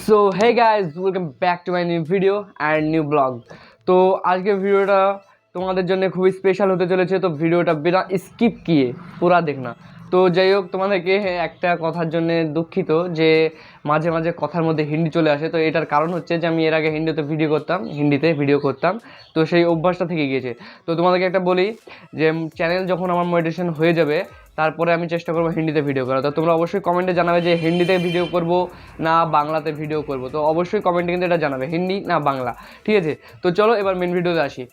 So hey guys, welcome back to my new video and new blog. তো আজকের ভিডিওটা তোমাদের জন্য খুবই স্পেশাল হতে চলেছে। তো ভিডিওটা বিনা স্কিপ কিয়ে পুরা দেখনা। তো যাই হোক, তোমাদেরকে একটা কথার জন্য দুঃখিত যে মাঝে মাঝে কথার মধ্যে হিন্দি চলে আসে। তো এটার কারণ হচ্ছে যে আমি এর আগে হিন্দিতে ভিডিও করতাম, তো সেই অভ্যাসটা থেকে গিয়েছে। তো তোমাদেরকে একটা বলি যে চ্যানেল যখন আমার মনিটাইজেশন হয়ে যাবে তারপরে আমি চেষ্টা করবো হিন্দিতে ভিডিও করা। তো তোমরা অবশ্যই কমেন্টে জানাবে যে হিন্দিতে ভিডিও করব না বাংলাতে ভিডিও করব। তো অবশ্যই কমেন্টে কিন্তু এটা জানাবে, হিন্দি না বাংলা, ঠিক আছে? তো চলো এবার মেন ভিডিওতে আসি।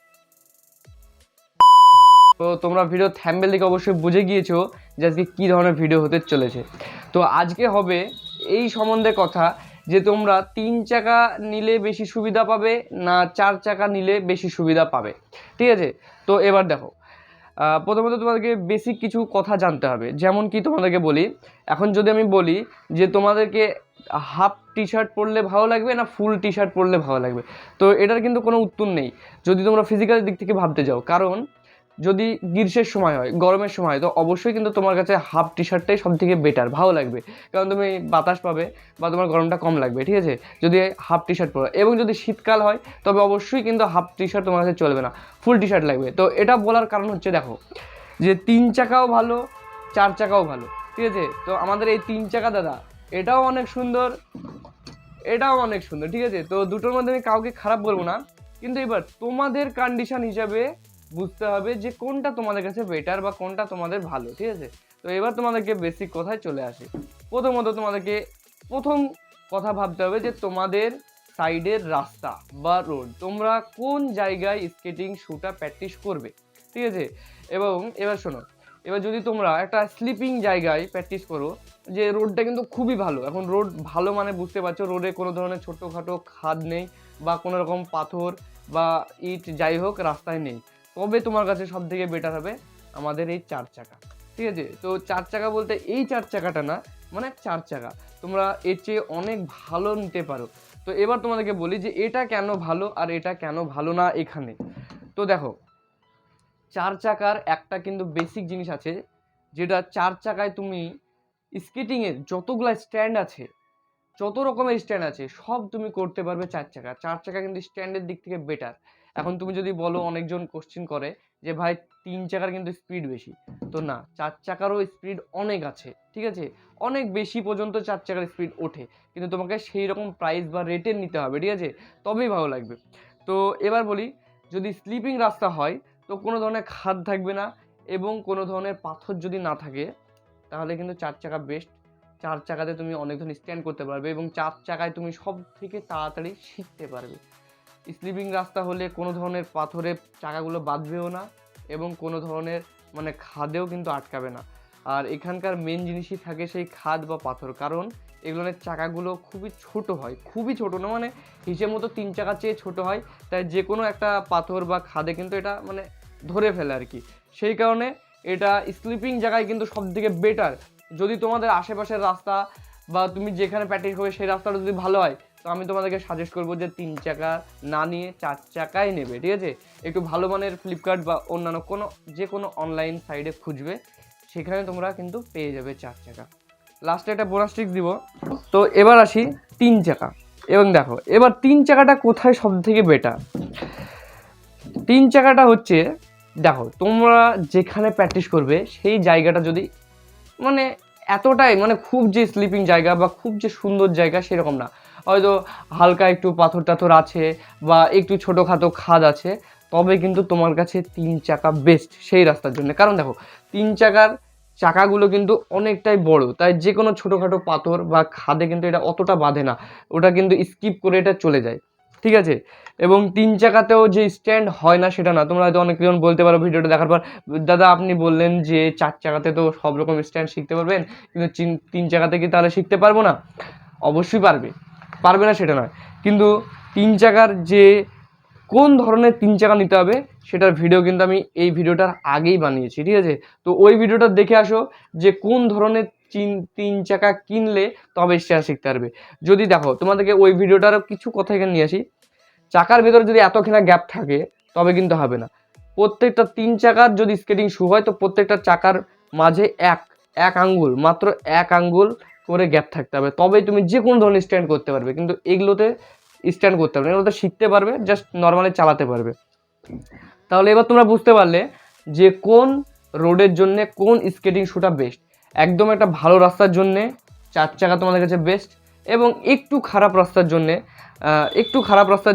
তো তোমরা ভিডিও থাম্বনেল দেখে অবশ্যই বুঝে গিয়েছো যে আজকে কী ধরনের ভিডিও হতে চলেছে। তো আজকে হবে এই সম্বন্ধে কথা যে তোমরা 3 চাকা নিলে বেশি সুবিধা পাবে না 4 চাকা নিলে বেশি সুবিধা পাবে, ঠিক আছে? তো এবার দেখো, প্রথমত তোমাদেরকে বেসিক কিছু কথা জানতে হবে। যেমন কি তোমাদেরকে বলি, এখন যদি আমি বলি যে তোমাদেরকে হাফ টি শার্ট পরলে ভালো লাগবে না ফুল টি শার্ট পরলে ভালো লাগবে, তো এটার কিন্তু কোনো উত্তর নেই যদি তোমরা ফিজিক্যাল দিক থেকে ভাবতে যাও। কারণ যদি গ্রীষ্মের সময় হয়, গরমের সময় হয়, তো অবশ্যই কিন্তু তোমার কাছে হাফ টি শার্টটাই সব থেকে বেটার, ভালো লাগবে। কারণ তুমি বাতাস পাবে বা তোমার গরমটা কম লাগবে, ঠিক আছে, যদি হাফ টি শার্ট পরো। এবং যদি শীতকাল হয় তবে অবশ্যই কিন্তু হাফ টি শার্ট তোমার কাছে চলবে না, ফুল টি শার্ট লাগবে। তো এটা বলার কারণ হচ্ছে দেখো যে 3 চাকাও ভালো, 4 চাকাও ভালো, ঠিক আছে? তো আমাদের এই 3 চাকা দাদা, এটাও অনেক সুন্দর, এটাও অনেক সুন্দর, ঠিক আছে? তো দুটোর মধ্যে আমি কাউকে খারাপ বলবো না, কিন্তু এবার তোমাদের কন্ডিশন হিসাবে বুঝতে হবে যে কোনটা তোমাদের কাছে বেটার বা কোনটা তোমাদের ভালো, ঠিক আছে? তো এবার তোমাদেরকে বেসিক কথায় চলে আসে। প্রথমত তোমাদেরকে প্রথম কথা ভাবতে হবে যে তোমাদের সাইডের রাস্তা বা রোড, তোমরা কোন জায়গায় স্কেটিং শুটা প্র্যাকটিস করবে, ঠিক আছে? এবং এবার শোনো, এবার যদি তোমরা একটা স্লিপিং জায়গায় প্র্যাকটিস করো, যে রোডটা কিন্তু খুবই ভালো, এখন রোড ভালো মানে বুঝতে পারছো রোডে কোনো ধরনের ছোটোখাটো খাদ নেই বা কোনো রকম পাথর বা ইট যাই হোক রাস্তায় নেই, তবে তোমার কাছে সব থেকে বেটার হবে আমাদের এই 4 চাকা, ঠিক আছে? তো 4 চাকা বলতে এই 4 চাকাটা না, মানে 4 চাকা তোমরা এর চেয়ে অনেক ভালো নিতে পারো। তো এবার তোমাদেরকে বলি যে এটা কেন ভালো আর এটা কেন ভালো না এখানে। তো দেখো, 4 চাকার একটা কিন্তু বেসিক জিনিস আছে, যেটা 4 চাকায় তুমি স্কেটিংয়ের যতগুলা স্ট্যান্ড আছে, যত রকমের স্ট্যান্ড আছে সব তুমি করতে পারবে 4 চাকা। 4 চাকা কিন্তু স্ট্যান্ডের দিক থেকে বেটার। এখন তুমি যদি বলো, অনেকজন কোশ্চেন করে যে ভাই 3 চাকার কিন্তু স্পিড বেশি, তো না, 4 চাকারও স্পিড অনেক আছে, ঠিক আছে? অনেক বেশি পর্যন্ত 4 চাকার স্পিড ওঠে, কিন্তু তোমাকে সেই রকম প্রাইস বা রেটের নিতে হবে, ঠিক আছে, তবেই ভালো লাগবে। তো এবার বলি, যদি স্লিপিং রাস্তা হয় তো কোনো ধরনের খাদ থাকবে না এবং কোনো ধরনের পাথর যদি না থাকে, তাহলে কিন্তু 4 চাকা বেস্ট। 4 চাকাতে তুমি অনেক ধরনের স্ট্যান্ড করতে পারবে এবং 4 চাকায় তুমি সব থেকে তাড়াতাড়ি শিখতে পারবে। স্লিপিং রাস্তা হলে কোনো ধরনের পাথরে চাকাগুলো বাঁধবেও না এবং কোনো ধরনের মানে খাদেও কিন্তু আটকাবে না। আর এখানকার মেন জিনিসই থাকে সেই খাদ বা পাথর, কারণ এগুলোর চাকাগুলো খুবই ছোট হয়, খুবই ছোট না মানে হিসেব মতো 3 চাকার চেয়ে ছোট হয়, তাই যে কোনো একটা পাথর বা খাদে কিন্তু এটা মানে ধরে ফেলে আর কি। সেই কারণে এটা স্লিপিং জায়গায় কিন্তু সব থেকে বেটার। যদি তোমাদের আশেপাশের রাস্তা বা তুমি যেখানে প্র্যাকটিস করবে সেই রাস্তাটা যদি ভালো হয়, তো আমি তোমাদেরকে সাজেস্ট করবো যে 3 চাকা না নিয়ে 4 চাকাই নেবে, ঠিক আছে? একটু ভালো মানের ফ্লিপকার্ট বা অন্যান্য যে কোনো অনলাইন সাইটে খুঁজবে, সেখানে তোমরা কিন্তু পেয়ে যাবে 4 চাকা। লাস্টে একটা বোনাস ট্রিক্স দিব। তো এবার আসি 3 চাকা, এবং দেখো এবার 3 চাকাটা কোথায় সব থেকে বেটার। 3 চাকাটা হচ্ছে, দেখো তোমরা যেখানে প্র্যাকটিস করবে সেই জায়গাটা যদি মানে এতটাই মানে খুব যে স্লিপিং জায়গা বা খুব যে সুন্দর জায়গা সেরকম না, হয়তো হালকা একটু পাথর টাথর আছে বা একটু ছোটোখাটো খাদ আছে, তবে কিন্তু তোমার কাছে 3 চাকা বেস্ট সেই রাস্তার জন্য। কারণ দেখো 3 চাকার চাকাগুলো কিন্তু অনেকটাই বড়, তাই যে কোনো ছোটোখাটো পাথর বা খাদে কিন্তু এটা অতটা বাঁধে না, ওটা কিন্তু স্কিপ করে এটা চলে যায়, ঠিক আছে? এবং 3 চাকাতেও যে স্ট্যান্ড হয় না সেটা না। তোমরা হয়তো অনেকজন বলতে পারো ভিডিওটা দেখার পর, দাদা আপনি বললেন যে 4 চাকাতে তো সব রকম স্ট্যান্ড শিখতে পারবেন, কিন্তু 3 চাকাতে কি তাহলে শিখতে পারবো না? অবশ্যই পারবে, পারবে না সেটা নয়, কিন্তু 3 চাকার যে কোন ধরনের 3 চাকা নিতে হবে সেটার ভিডিও কিন্তু আমি এই ভিডিওটার আগেই বানিয়েছি, ঠিক আছে? তো ওই ভিডিওটা দেখে আসো যে কোন ধরনের 3 চাকা কিনলে তবে স্ট্যান্ড শিখতে পারবে। যদি দেখো তোমাদেরকে ওই ভিডিওটারও কিছু কথা এখানে নিয়ে আসি, চাকার ভেতরে যদি এতখানি গ্যাপ থাকে তবে কিন্তু হবে না। প্রত্যেকটা 3 চাকার যদি স্কেটিং শু হয় তো প্রত্যেকটা চাকার মাঝে এক আঙ্গুল, মাত্র 1 আঙ্গুল করে গ্যাপ থাকতে হবে, তবেই তুমি যে কোনো ধরনের স্ট্যান্ড করতে পারবে। কিন্তু এগুলোতে স্ট্যান্ড করতে পারবে না, এগুলোতে শিখতে পারবে, জাস্ট নর্মালি চালাতে পারবে। তাহলে এবার তোমরা বুঝতে পারলে যে কোন রোডের জন্য কোন স্কেটিং শুটা বেস্ট। একদম একটা ভালো রাস্তার জন্যে 4 চাকা তোমাদের কাছে বেস্ট, এবং একটু খারাপ রাস্তার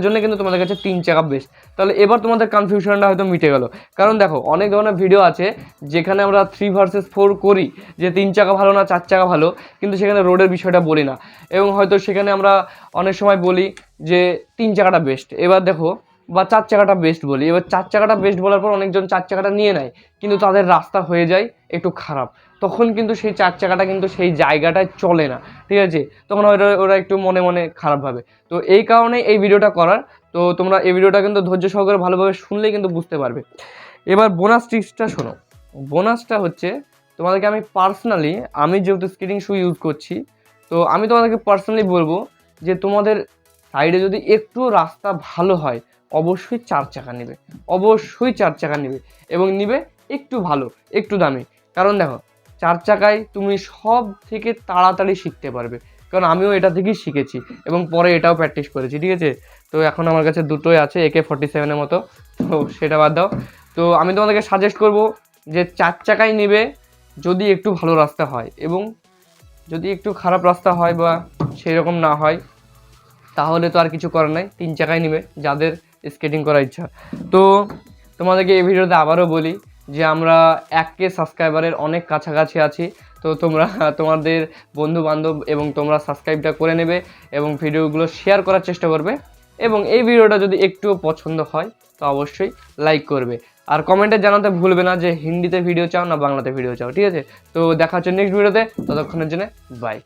জন্যে কিন্তু তোমাদের কাছে 3 চাকা বেস্ট। তাহলে এবার তোমাদের কনফিউশনটা হয়তো মিটে গেল। কারণ দেখো, অনেক ধরনের ভিডিও আছে যেখানে আমরা 3 ভার্সেস 4 করি, যে 3 চাকা ভালো না 4 চাকা ভালো, কিন্তু সেখানে রোডের বিষয়টা বলি না, এবং হয়তো সেখানে আমরা অনেক সময় বলি যে 3 চাকাটা বেস্ট। এবার দেখো, বা 4 চাকাটা বেস্ট বলি, এবার 4 চাকাটা বেস্ট বলার পর অনেকজন 4 চাকাটা নিয়ে নেয়, কিন্তু তাদের রাস্তা হয়ে যায় একটু খারাপ, তখন কিন্তু সেই 4 চাকাটা কিন্তু সেই জায়গাটায় চলে না, ঠিক আছে? তখন ওরা একটু মনে মনে খারাপ ভাবে। তো এই কারণেই এই ভিডিওটা করার। তো তোমরা এই ভিডিওটা কিন্তু ধৈর্য সহকারে ভালোভাবে শুনলেই কিন্তু বুঝতে পারবে। এবার বোনাস ট্রিক্সটা শোনো। বোনাসটা হচ্ছে, তোমাদেরকে আমি যেহেতু স্কেটিং শু ইউজ করছি, তো আমি তোমাদেরকে পার্সোনালি বলবো যে তোমাদের সাইডে যদি একটু রাস্তা ভালো হয়, অবশ্যই 4 চাকা নেবে, এবং নিবে একটু ভালো, একটু দামি। কারণ দেখো, 4 চাকায় তুমি সব থেকে তাড়াতাড়ি শিখতে পারবে, কারণ আমিও এটা থেকেই শিখেছি এবং পরে এটাও প্র্যাকটিস করেছি, ঠিক আছে? তো এখন আমার কাছে দুটোই আছে, AK-47 মতো, তো সেটা বাদ দাও। তো আমি তোমাদেরকে সাজেস্ট করব যে 4 চাকাই নেবে যদি একটু ভালো রাস্তা হয়, এবং যদি একটু খারাপ রাস্তা হয় বা সেই রকম না হয়, তাহলে তো আর কিছু করার নাই, 3 চাকাই নেবে যাদের স্কেটিং করার ইচ্ছা। তো তোমাদেরকে এই ভিডিওতে আবারও বলি যে আমরা 1K সাবস্ক্রাইবারের অনেক কাছাকাছি আছি। তো তোমরা তোমাদের বন্ধু বান্ধব এবং তোমরা সাবস্ক্রাইবটা করে নেবে এবং ভিডিওগুলো শেয়ার করার চেষ্টা করবে, এবং এই ভিডিওটা যদি একটুও পছন্দ হয় তো অবশ্যই লাইক করবে। আর কমেন্টে জানাতে ভুলবে না যে হিন্দিতে ভিডিও চাও না বাংলাতে ভিডিও চাও, ঠিক আছে? তো দেখা হচ্ছে নেক্সট ভিডিওতে, ততক্ষণের জন্য বাই।